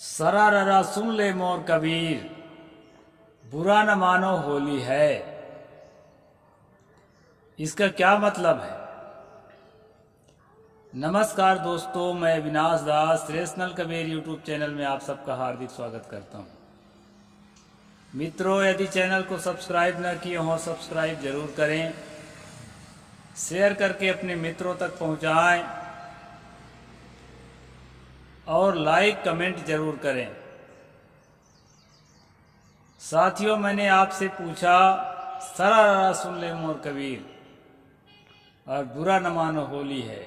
सराररा सुन ले मोर कबीर, बुरा न मानो होली है। इसका क्या मतलब है? नमस्कार दोस्तों, मैं अविनाश दास रेशनल कबीर यूट्यूब चैनल में आप सबका हार्दिक स्वागत करता हूं। मित्रों, यदि चैनल को सब्सक्राइब न किए हों, सब्सक्राइब जरूर करें, शेयर करके अपने मित्रों तक पहुंचाएं और लाइक कमेंट जरूर करें। साथियों, मैंने आपसे पूछा सरारा सुन ले मोर कबीर और बुरा न मानो होली है,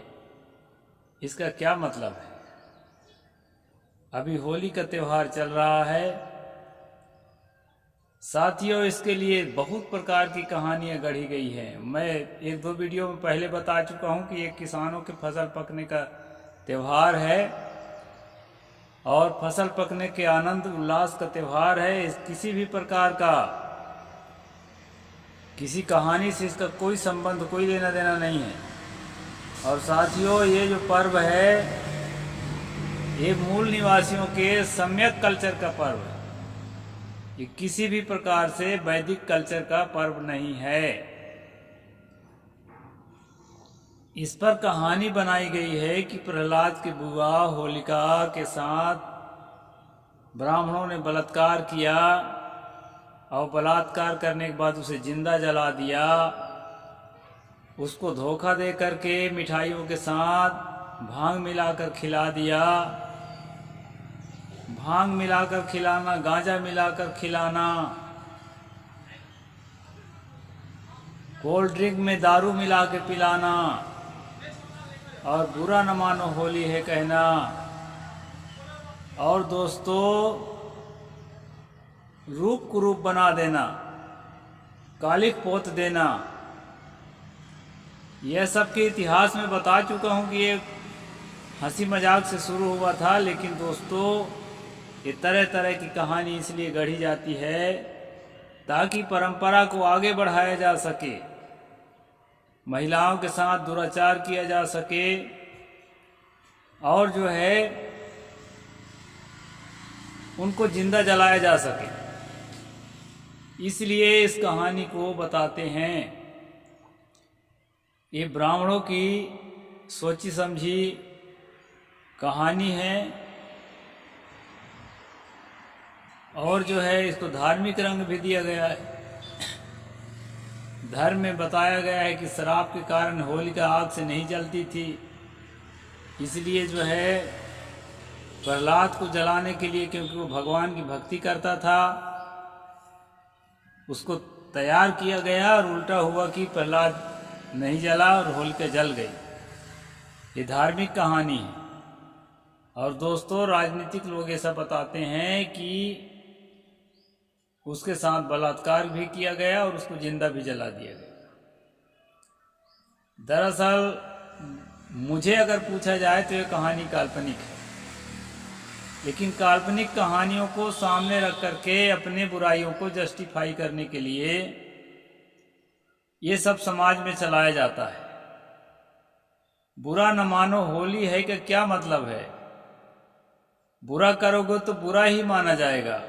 इसका क्या मतलब है? अभी होली का त्यौहार चल रहा है साथियों। इसके लिए बहुत प्रकार की कहानियां गढ़ी गई हैं। मैं एक दो वीडियो में पहले बता चुका हूं कि ये किसानों के फसल पकने का त्यौहार है और फसल पकने के आनंद उल्लास का त्यौहार है। किसी भी प्रकार का किसी कहानी से इसका कोई संबंध, कोई लेना देना नहीं है। और साथियों, ये जो पर्व है ये मूल निवासियों के सम्यक कल्चर का पर्व है। ये किसी भी प्रकार से वैदिक कल्चर का पर्व नहीं है। इस पर कहानी बनाई गई है कि प्रहलाद की बुआ होलिका के साथ ब्राह्मणों ने बलात्कार किया और बलात्कार करने के बाद उसे जिंदा जला दिया। उसको धोखा दे करके मिठाइयों के साथ भांग मिलाकर खिला दिया। भांग मिलाकर खिलाना, गांजा मिलाकर खिलाना, कोल्ड ड्रिंक में दारू मिला के पिलाना और बुरा न मानो होली है कहना। और दोस्तों, रूप कुरूप बना देना, कालिक पोत देना, यह सब के इतिहास में बता चुका हूं कि ये हंसी मजाक से शुरू हुआ था। लेकिन दोस्तों, ये तरह तरह की कहानी इसलिए गढ़ी जाती है ताकि परंपरा को आगे बढ़ाया जा सके, महिलाओं के साथ दुराचार किया जा सके और जो है उनको जिंदा जलाया जा सके। इसलिए इस कहानी को बताते हैं। ये ब्राह्मणों की सोची समझी कहानी है और जो है इसको धार्मिक रंग भी दिया गया है। धर्म में बताया गया है कि शराब के कारण होलिका आग से नहीं जलती थी, इसलिए जो है प्रहलाद को जलाने के लिए, क्योंकि वो भगवान की भक्ति करता था, उसको तैयार किया गया और उल्टा हुआ कि प्रहलाद नहीं जला और होलिका जल गई। ये धार्मिक कहानी है। और दोस्तों, राजनीतिक लोग ऐसा बताते हैं कि उसके साथ बलात्कार भी किया गया और उसको जिंदा भी जला दिया गया। दरअसल मुझे अगर पूछा जाए तो ये कहानी काल्पनिक है, लेकिन काल्पनिक कहानियों को सामने रख करके अपने बुराइयों को जस्टिफाई करने के लिए ये सब समाज में चलाया जाता है। बुरा न मानो होली है का क्या मतलब है? बुरा करोगे तो बुरा ही माना जाएगा।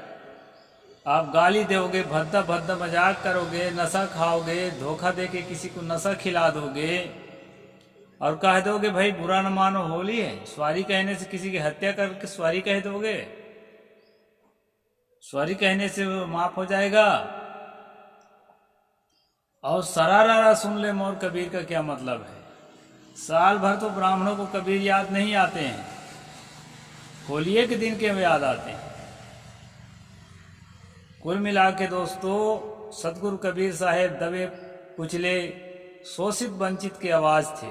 आप गाली दोगे, भद्दा भद्दा मजाक करोगे, नशा खाओगे, धोखा देके किसी को नशा खिला दोगे और कह दोगे भाई बुरा न मानो होली है। सॉरी कहने से किसी की हत्या करके सॉरी कह दोगे, सॉरी कहने से वो माफ हो जाएगा। और सरारा सुन ले मोर कबीर का क्या मतलब है? साल भर तो ब्राह्मणों को कबीर याद नहीं आते हैं, होलिये के दिन के याद आते हैं। कुल मिला के दोस्तों, सतगुरु कबीर साहेब दबे कुचले शोषित वंचित की आवाज थे।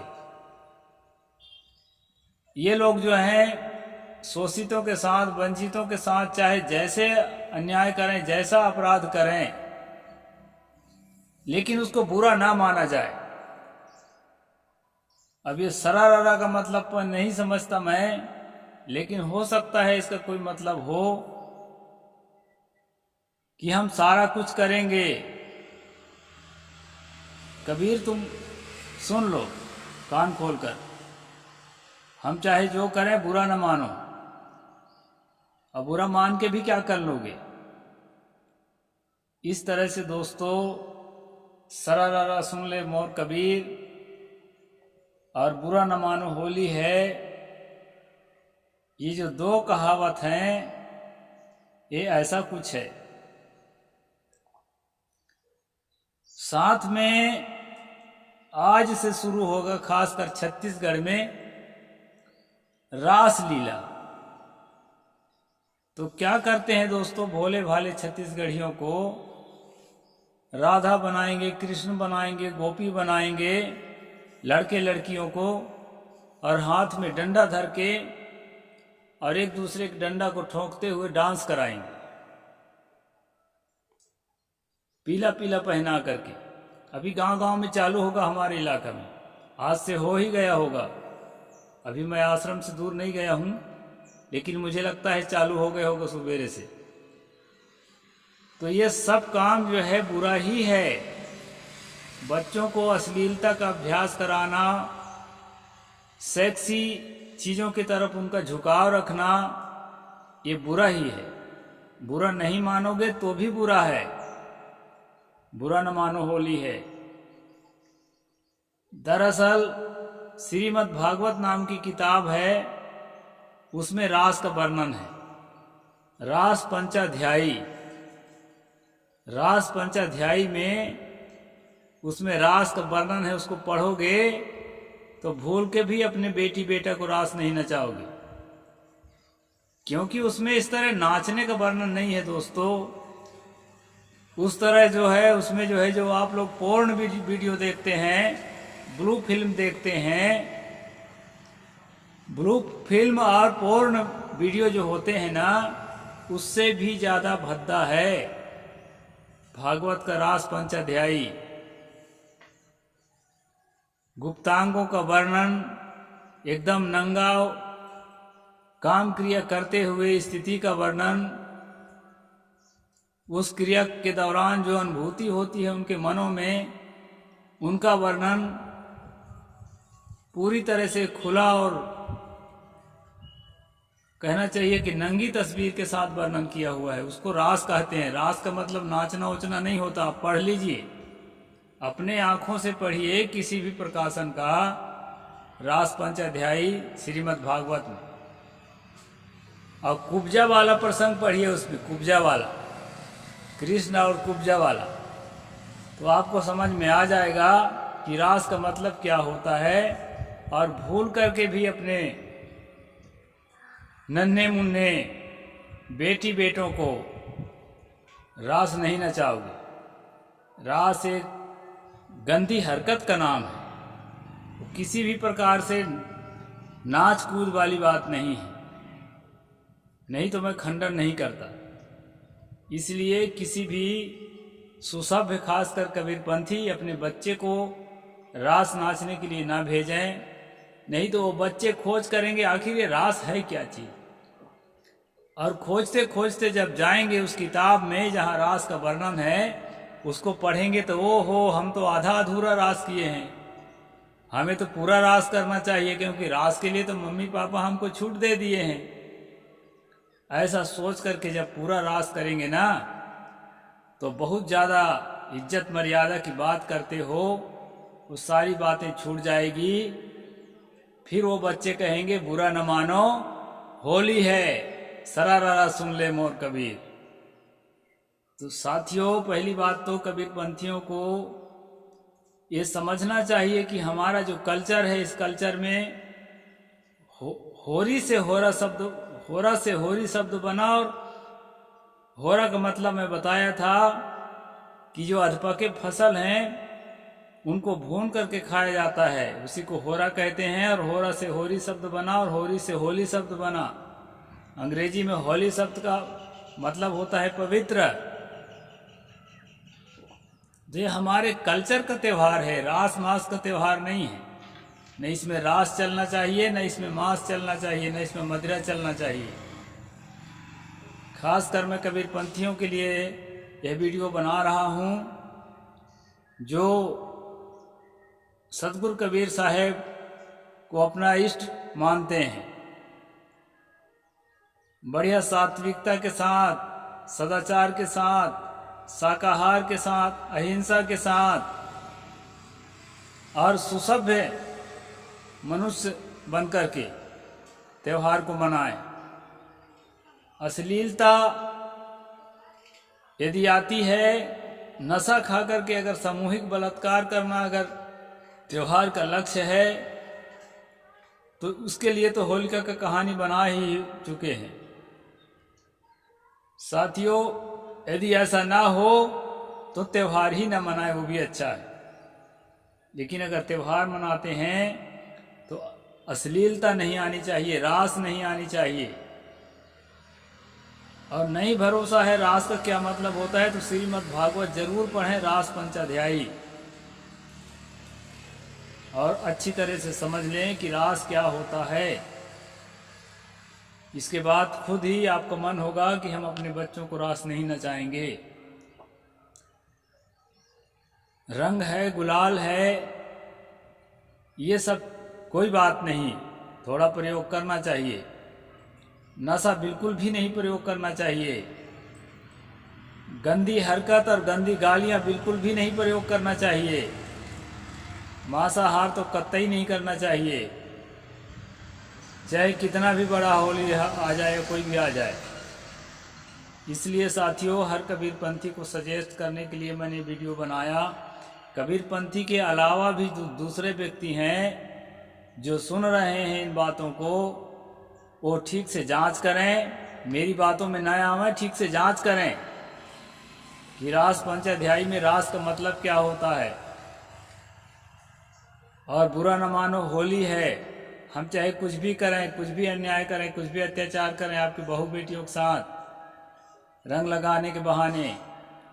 ये लोग जो हैं शोषितों के साथ, वंचितों के साथ चाहे जैसे अन्याय करें, जैसा अपराध करें, लेकिन उसको बुरा ना माना जाए। अब ये सरारा का मतलब नहीं समझता मैं, लेकिन हो सकता है इसका कोई मतलब हो कि हम सारा कुछ करेंगे। कबीर तुम सुन लो कान खोलकर, हम चाहे जो करें बुरा न मानो अब बुरा मान के भी क्या कर लोगे। इस तरह से दोस्तों सरारा सुन ले मोर कबीर और बुरा न मानो होली है, ये जो दो कहावत हैं ये ऐसा कुछ है। साथ में आज से शुरू होगा खासकर छत्तीसगढ़ में रास लीला। तो क्या करते हैं दोस्तों, भोले भाले छत्तीसगढ़ियों को राधा बनाएंगे, कृष्ण बनाएंगे, गोपी बनाएंगे लड़के लड़कियों को, और हाथ में डंडा धर के और एक दूसरे के डंडा को ठोंकते हुए डांस कराएंगे, पीला पीला पहना करके। अभी गांव गांव में चालू होगा हमारे इलाका में, आज से हो ही गया होगा। अभी मैं आश्रम से दूर नहीं गया हूं, लेकिन मुझे लगता है चालू हो गया होगा सुबेरे से। तो ये सब काम जो है बुरा ही है। बच्चों को अश्लीलता का अभ्यास कराना, सेक्सी चीज़ों की तरफ उनका झुकाव रखना, ये बुरा ही है। बुरा नहीं मानोगे तो भी बुरा है, बुरा न मानो होली है। दरअसल श्रीमद् भागवत नाम की किताब है, उसमें रास का वर्णन है। रास पंचाध्यायी, रास पंचाध्यायी में उसमें रास का वर्णन है। उसको पढ़ोगे तो भूल के भी अपने बेटी बेटा को रास नहीं नचाओगे, क्योंकि उसमें इस तरह नाचने का वर्णन नहीं है दोस्तों। उस तरह जो है उसमें जो है, जो आप लोग पोर्न वीडियो देखते हैं, ब्लू फिल्म देखते हैं, ब्लू फिल्म और पोर्न वीडियो जो होते हैं ना, उससे भी ज्यादा भद्दा है भागवत का रास पंचाध्यायी। गुप्तांगों का वर्णन, एकदम नंगा काम क्रिया करते हुए स्थिति का वर्णन, उस क्रिया के दौरान जो अनुभूति होती है उनके मनों में, उनका वर्णन पूरी तरह से खुला और कहना चाहिए कि नंगी तस्वीर के साथ वर्णन किया हुआ है। उसको रास कहते हैं। रास का मतलब नाचना उचना नहीं होता। आप पढ़ लीजिए, अपने आंखों से पढ़िए किसी भी प्रकाशन का रास पंचाध्यायी श्रीमद् भागवत में, और कुब्जा वाला प्रसंग पढ़िए, उसमें कुब्जा वाला, कृष्ण और कुब्जा वाला, तो आपको समझ में आ जाएगा कि रास का मतलब क्या होता है। और भूल करके भी अपने नन्हे मुन्ने बेटी बेटों को रास नहीं नचाओगे। रास एक गंदी हरकत का नाम है, किसी भी प्रकार से नाच कूद वाली बात नहीं है। नहीं तो मैं खंडन नहीं करता। इसलिए किसी भी सुसभ्य खासकर कबीरपंथी अपने बच्चे को रास नाचने के लिए ना भेजें, नहीं तो वो बच्चे खोज करेंगे आखिर ये रास है क्या चीज। और खोजते खोजते जब जाएंगे उस किताब में जहाँ रास का वर्णन है, उसको पढ़ेंगे तो ओ हो, हम तो आधा अधूरा रास किए हैं, हमें तो पूरा रास करना चाहिए, क्योंकि रास के लिए तो मम्मी पापा हमको छूट दे दिए हैं। ऐसा सोच करके जब पूरा रास करेंगे ना, तो बहुत ज़्यादा इज्जत मर्यादा की बात करते हो, वो सारी बातें छूट जाएगी। फिर वो बच्चे कहेंगे बुरा न मानो होली है, सरारा सुन ले मोर कबीर। तो साथियों, पहली बात तो कबीरपंथियों को ये समझना चाहिए कि हमारा जो कल्चर है, इस कल्चर में होरी से होरा शब्द, होरा से होरी शब्द बना। और होरा का मतलब मैं बताया था कि जो अधपके फसल हैं उनको भून करके खाया जाता है, उसी को होरा कहते हैं। और होरा से होरी शब्द बना और होरी से होली शब्द बना। अंग्रेजी में होली शब्द का मतलब होता है पवित्र। ये हमारे कल्चर का त्यौहार है, रास मास का त्यौहार नहीं है। न इसमें रास चलना चाहिए, न इसमें मास चलना चाहिए, न इसमें मदिरा चलना चाहिए। खासकर मैं कबीरपंथियों के लिए यह वीडियो बना रहा हूँ, जो सतगुरु कबीर साहेब को अपना इष्ट मानते हैं। बढ़िया सात्विकता के साथ, सदाचार के साथ, शाकाहार के साथ, अहिंसा के साथ और सुसभ्य मनुष्य बनकर के त्योहार को मनाएं। अश्लीलता यदि आती है, नशा खा करके अगर सामूहिक बलात्कार करना अगर त्योहार का लक्ष्य है, तो उसके लिए तो होलिका का कहानी बना ही चुके हैं। साथियों, यदि ऐसा ना हो तो त्योहार ही ना मनाए, वो भी अच्छा है। लेकिन अगर त्योहार मनाते हैं तो अश्लीलता नहीं आनी चाहिए, रास नहीं आनी चाहिए। और नहीं भरोसा है रास का क्या मतलब होता है, तो श्रीमद् भागवत जरूर पढ़ें, रास पंचाध्यायी, और अच्छी तरह से समझ लें कि रास क्या होता है। इसके बाद खुद ही आपका मन होगा कि हम अपने बच्चों को रास नहीं नचाएंगे। रंग है, गुलाल है, ये सब कोई बात नहीं, थोड़ा प्रयोग करना चाहिए। नशा बिल्कुल भी नहीं प्रयोग करना चाहिए। गंदी हरकत और गंदी गालियां बिल्कुल भी नहीं प्रयोग करना चाहिए। मांसाहार तो कतई नहीं करना चाहिए, चाहे कितना भी बड़ा होली आ जाए, कोई भी आ जाए। इसलिए साथियों, हर कबीरपंथी को सजेस्ट करने के लिए मैंने वीडियो बनाया। कबीरपंथी के अलावा भी दूसरे व्यक्ति हैं जो सुन रहे हैं इन बातों को, वो ठीक से जांच करें, मेरी बातों में न आवे, ठीक से जांच करें कि रास पंचाध्यायी में रास का मतलब क्या होता है। और बुरा न मानो, होली है, हम चाहे कुछ भी करें, कुछ भी अन्याय करें, कुछ भी अत्याचार करें आपकी बहू बेटियों के साथ रंग लगाने के बहाने,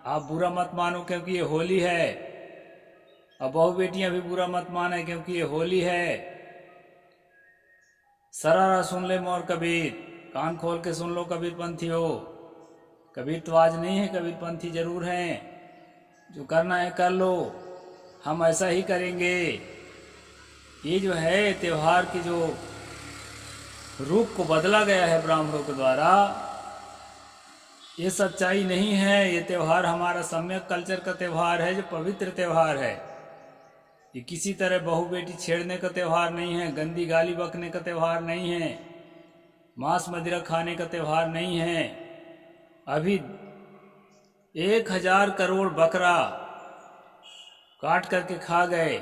आप बुरा मत मानो क्योंकि ये होली है। और बहू बेटियां भी बुरा मत माने क्योंकि ये होली है। सरारा सुन ले मोर कबीर, कान खोल के सुन लो कबीरपंथी हो। कबीर तो आज नहीं है, कबीरपंथी जरूर हैं। जो करना है कर लो, हम ऐसा ही करेंगे। ये जो है त्योहार की जो रूप को बदला गया है ब्राह्मणों के द्वारा, ये सच्चाई नहीं है। ये त्योहार हमारा सम्यक कल्चर का त्योहार है, जो पवित्र त्योहार है। ये किसी तरह बहू बेटी छेड़ने का त्योहार नहीं है, गंदी गाली बकने का त्योहार नहीं है, मांस मदिरा खाने का त्योहार नहीं है। अभी 1000 करोड़ बकरा काट करके खा गए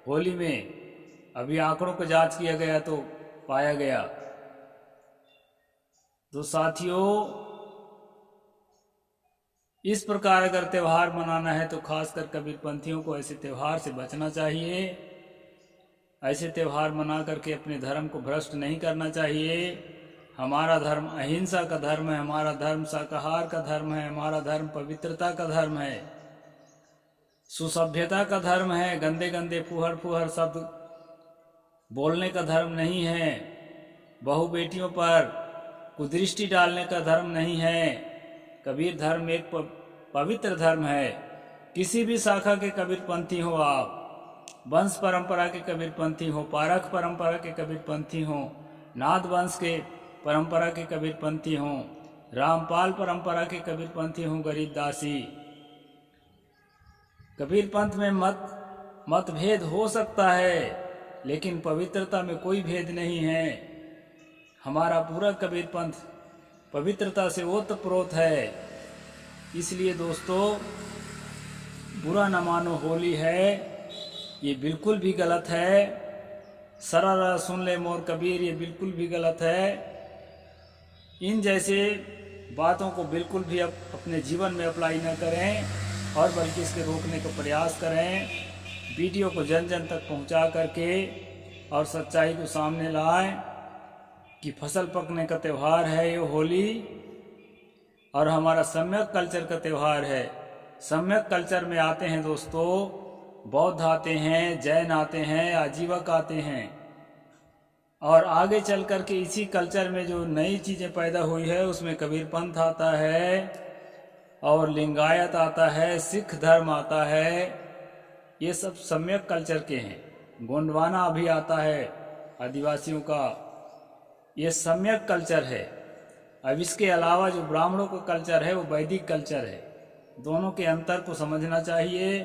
होली में। अभी आंकड़ों को जांच किया गया तो पाया गया। तो साथियों, इस प्रकार अगर त्यौहार मनाना है तो खासकर कबीरपंथियों को ऐसे त्यौहार से बचना चाहिए। ऐसे त्यौहार मना करके अपने धर्म को भ्रष्ट नहीं करना चाहिए। हमारा धर्म अहिंसा का धर्म है, हमारा धर्म शाकाहार का धर्म है, हमारा धर्म पवित्रता का धर्म है, सुसभ्यता का धर्म है। गंदे गंदे फुहर फुहर शब्द बोलने का धर्म नहीं है। बहू बेटियों पर कुदृष्टि डालने का धर्म नहीं है। कबीर धर्म एक पवित्र धर्म है। किसी भी शाखा के कबीरपंथी हो आप, वंश परंपरा के कबीरपंथी हो, पारख परंपरा के कबीरपंथी हो, नाद वंश के परंपरा के कबीरपंथी हो, रामपाल परंपरा के कबीरपंथी हो, गरीबदासी, कबीरपंथ में मतभेद हो सकता है, लेकिन पवित्रता में कोई भेद नहीं है। हमारा पूरा कबीरपंथ पवित्रता से ओतप्रोत है। इसलिए दोस्तों, बुरा न मानो, होली है, ये बिल्कुल भी गलत है। सरारा सुन ले मोर कबीर, ये बिल्कुल भी गलत है। इन जैसे बातों को बिल्कुल भी अपने जीवन में अप्लाई न करें, और बल्कि इसके रोकने का प्रयास करें। वीडियो को जन जन तक पहुंचा करके और सच्चाई को सामने लाएं कि फसल पकने का त्यौहार है ये होली, और हमारा सम्यक कल्चर का त्यौहार है। सम्यक कल्चर में आते हैं दोस्तों, बौद्ध आते हैं, जैन आते हैं, आजीवक आते हैं, और आगे चल कर के इसी कल्चर में जो नई चीज़ें पैदा हुई है उसमें कबीरपंथ आता है, और लिंगायत आता है, सिख धर्म आता है। ये सब सम्यक कल्चर के हैं। गोंडवाना भी आता है आदिवासियों का, ये सम्यक कल्चर है। अब इसके अलावा जो ब्राह्मणों का कल्चर है वो वैदिक कल्चर है। दोनों के अंतर को समझना चाहिए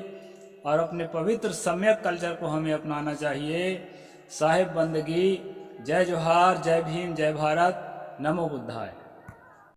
और अपने पवित्र सम्यक कल्चर को हमें अपनाना चाहिए। साहिब बंदगी। जय जोहार, जय भीम, जय भारत, नमो बुद्धाय।